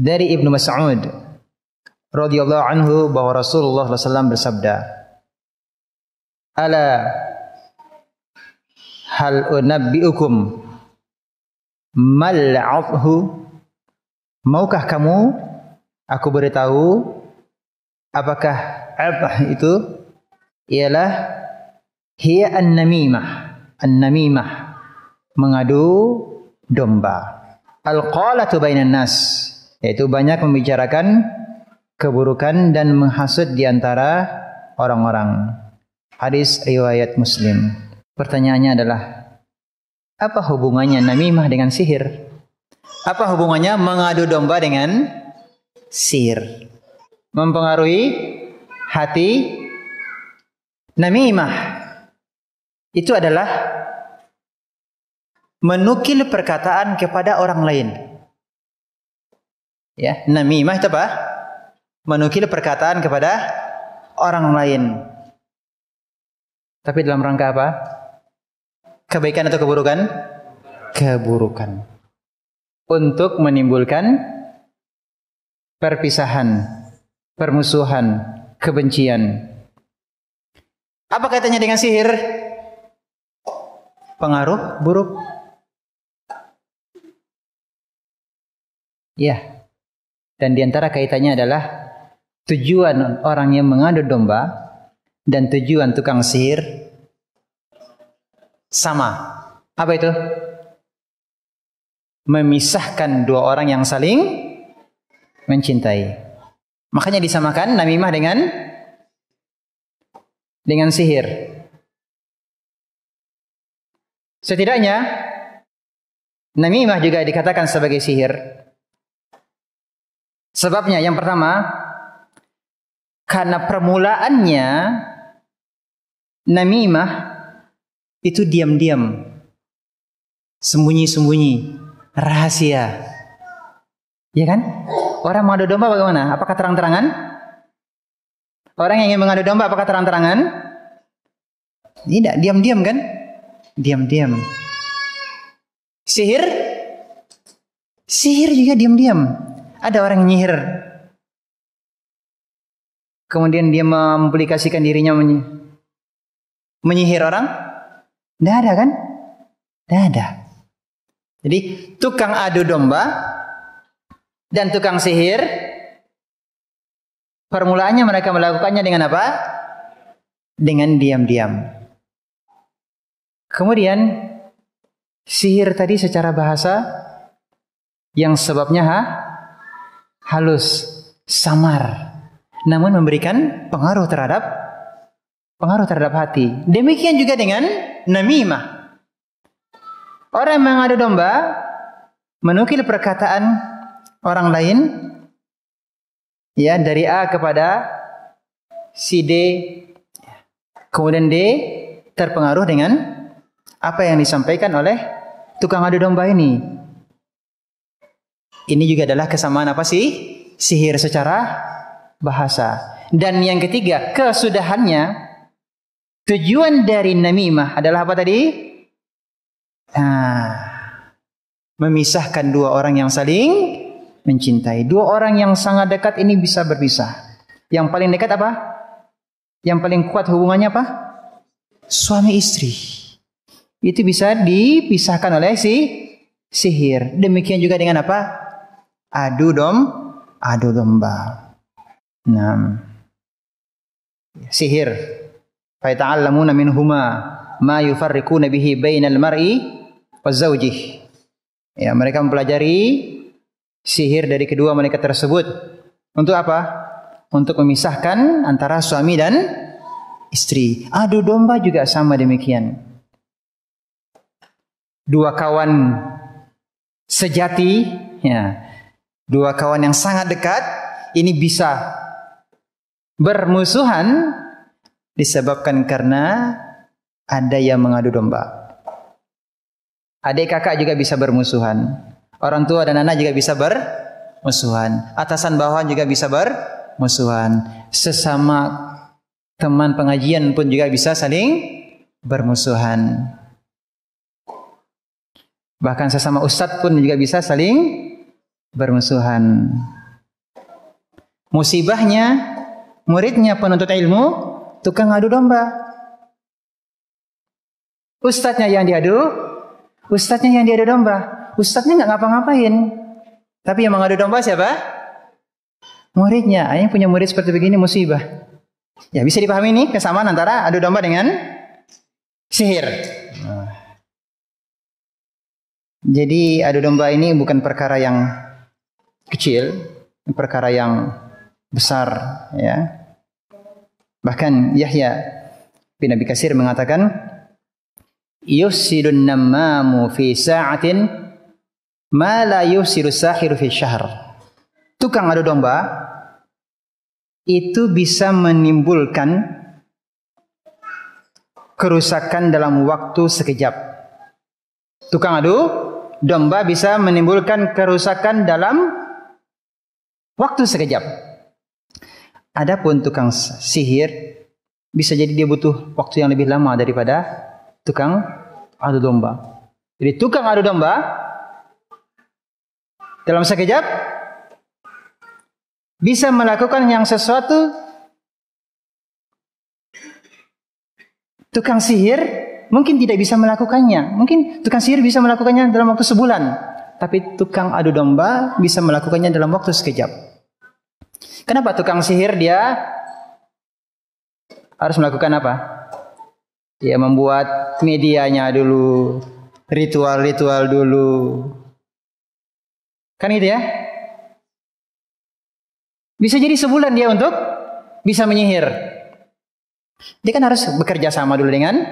dari Ibnu Mas'ud radhiyallahu anhu bahwa Rasulullah SAW bersabda, "Ala hal unabbiukum mal 'afhu?" Maukah kamu aku beritahu apakah 'afh itu ialah hiya an-namimah. An-namimah, mengadu domba. Al-qalatu bainan nas, yaitu banyak membicarakan keburukan dan menghasut di antara orang-orang. Hadis riwayat Muslim. Pertanyaannya adalah, apa hubungannya namimah dengan sihir? Apa hubungannya mengadu domba dengan sihir? Mempengaruhi hati. Namimah itu adalah menukil perkataan kepada orang lain. Ya, namimah itu apa? Menukil perkataan kepada orang lain. Tapi dalam rangka apa? Kebaikan atau keburukan? Keburukan. Untuk menimbulkan perpisahan, permusuhan, kebencian. Apa kaitannya dengan sihir? Pengaruh buruk. Ya. Dan diantara kaitannya adalah tujuan orang yang mengadu domba dan tujuan tukang sihir sama. Apa itu? Memisahkan dua orang yang saling mencintai. Makanya disamakan namimah dengan sihir. Setidaknya namimah juga dikatakan sebagai sihir. Sebabnya yang pertama, karena permulaannya namimah itu diam-diam, sembunyi-sembunyi, rahasia. Ya kan? Orang mengadu domba bagaimana? Apakah terang-terangan? Orang yang ingin mengadu domba apakah terang-terangan? Tidak, diam-diam kan? Diam-diam. Sihir? Sihir juga diam-diam. Ada orang yang nyihir. Kemudian dia mempublikasikan dirinya menyihir orang. Tidak ada kan? Tidak ada. Jadi tukang adu domba dan tukang sihir, permulaannya mereka melakukannya dengan apa? Dengan diam-diam. Kemudian sihir tadi secara bahasa yang sebabnya halus, samar, namun memberikan pengaruh terhadap hati. Demikian juga dengan namimah. Orang yang mengadu domba menukil perkataan orang lain, ya, dari A kepada si D, kemudian D terpengaruh dengan apa yang disampaikan oleh tukang adu domba ini. Ini juga adalah kesamaan apa sih? Sihir secara bahasa. Dan yang ketiga, kesudahannya, tujuan dari namimah adalah apa tadi? Memisahkan dua orang yang saling mencintai. Dua orang yang sangat dekat ini bisa berpisah. Yang paling dekat apa? Yang paling kuat hubungannya apa? Suami istri. Itu bisa dipisahkan oleh sihir. Demikian juga dengan apa? Adu domba. Nah, sihir. Fa ta'allamuna minhuma ma yufarriquna bihi bainal mar'i wa zawjih. Ya, mereka mempelajari sihir dari kedua mereka tersebut. Untuk apa? Untuk memisahkan antara suami dan istri. Adu domba juga sama demikian. Dua kawan sejati, ya, dua kawan yang sangat dekat, ini bisa bermusuhan disebabkan karena ada yang mengadu domba. Adik kakak juga bisa bermusuhan. Orang tua dan anak juga bisa bermusuhan. Atasan bawahan juga bisa bermusuhan. Sesama teman pengajian pun juga bisa saling bermusuhan. Bahkan sesama ustadz pun juga bisa saling bermusuhan. Musibahnya, muridnya penuntut ilmu, tukang adu domba. Ustadznya yang diadu domba. Ustadznya nggak ngapa-ngapain. Tapi yang mengadu domba siapa? Muridnya. Yang punya murid seperti begini musibah. Ya bisa dipahami nih kesamaan antara adu domba dengan sihir. Jadi adu domba ini bukan perkara yang kecil, perkara yang besar, ya. Bahkan Yahya bin Abi Katsir mengatakan, yufsidun nammamu fi sa'atin ma la yufsidu sahiru fi syahr. Tukang adu domba itu bisa menimbulkan kerusakan dalam waktu sekejap. Tukang adu domba bisa menimbulkan kerusakan dalam waktu sekejap. Adapun tukang sihir bisa jadi dia butuh waktu yang lebih lama daripada tukang adu domba. Jadi tukang adu domba dalam sekejap bisa melakukan yang sesuatu tukang sihir mungkin tidak bisa melakukannya. Mungkin tukang sihir bisa melakukannya dalam waktu sebulan, tapi tukang adu domba bisa melakukannya dalam waktu sekejap. Kenapa tukang sihir dia harus melakukan apa? Dia membuat medianya dulu, ritual-ritual dulu. Kan gitu ya? Bisa jadi sebulan dia untuk bisa menyihir. Dia kan harus bekerja sama dulu dengan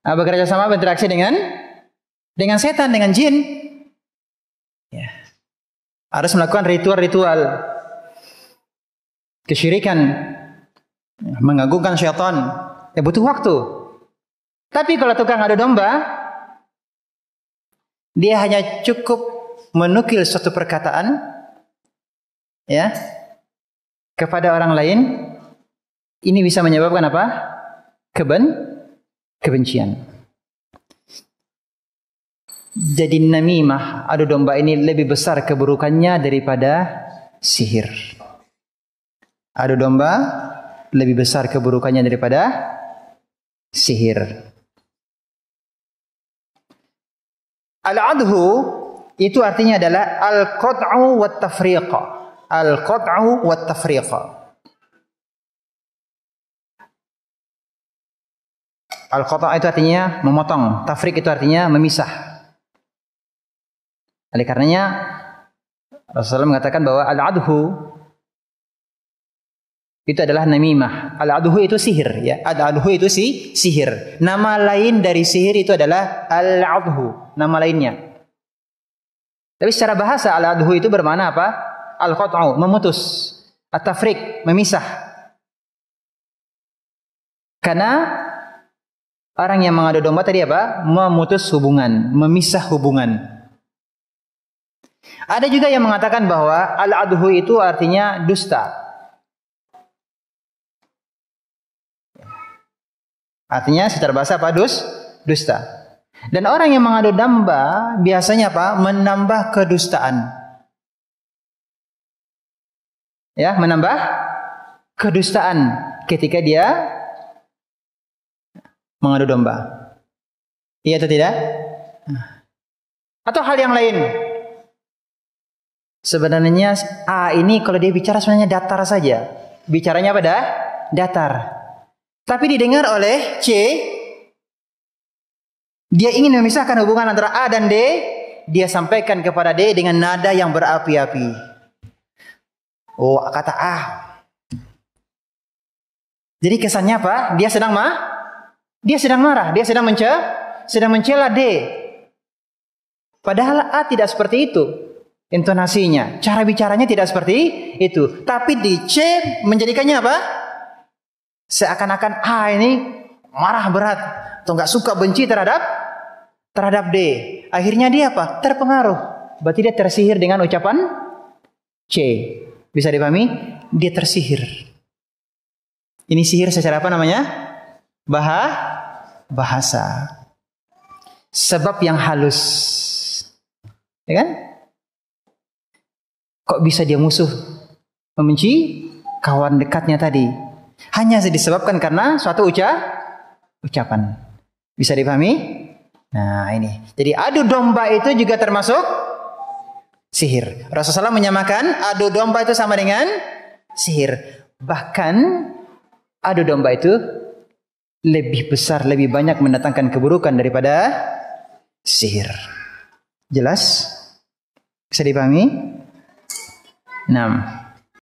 berinteraksi dengan setan, dengan jin. Ya. Harus melakukan ritual-ritual kesyirikan, mengagungkan syaitan. Ya butuh waktu. Tapi kalau tukang adu domba, dia hanya cukup menukil suatu perkataan, ya, kepada orang lain. Ini bisa menyebabkan apa? Kebencian. Jadi namimah, adu domba ini lebih besar keburukannya daripada sihir. Adu domba lebih besar keburukannya daripada sihir. Al-adhu itu artinya adalah al-qat'u wat tafriqa. Al-qat'u wat tafriqa. Al-qata' itu artinya memotong, tafriq itu artinya memisah. Oleh karenanya Rasulullah mengatakan bahwa al-adhu itu adalah namimah. Al-adhu itu sihir, ya. Al-adhu itu sihir. Nama lain dari sihir itu adalah al-adhu, nama lainnya. Tapi secara bahasa al-adhu itu bermakna apa? Al-qat'u, memutus. At-tafriq, memisah. Karena orang yang mengadu domba tadi apa? Memutus hubungan, memisah hubungan. Ada juga yang mengatakan bahwa al-adhu itu artinya dusta. Artinya secara bahasa apa? Dusta. Dan orang yang mengadu domba biasanya apa? Menambah kedustaan. Ya, menambah kedustaan ketika dia mengadu domba. Iya atau tidak? Atau hal yang lain. Sebenarnya A ini kalau dia bicara sebenarnya datar saja. Bicaranya apa dah? Datar. Tapi didengar oleh C, dia ingin memisahkan hubungan antara A dan D, dia sampaikan kepada D dengan nada yang berapi-api. Oh, kata A. Jadi kesannya apa? Dia sedang marah, dia sedang mencela D. Padahal A tidak seperti itu intonasinya, cara bicaranya tidak seperti itu. Tapi di C menjadikannya apa? Seakan-akan A ini marah berat atau nggak suka, benci terhadap D. Akhirnya dia apa? Terpengaruh. Berarti dia tersihir dengan ucapan C. Bisa dipahami? Dia tersihir. Ini sihir secara apa namanya? Bahasa. Sebab yang halus. Ya kan? Kok bisa dia musuh? Membenci kawan dekatnya tadi. Hanya disebabkan karena suatu ucapan. Bisa dipahami? Nah ini. Jadi adu domba itu juga termasuk sihir. Rasulullah SAW menyamakan adu domba itu sama dengan sihir. Bahkan adu domba itu lebih besar, lebih banyak mendatangkan keburukan daripada sihir. Jelas? Bisa dipahami? 6.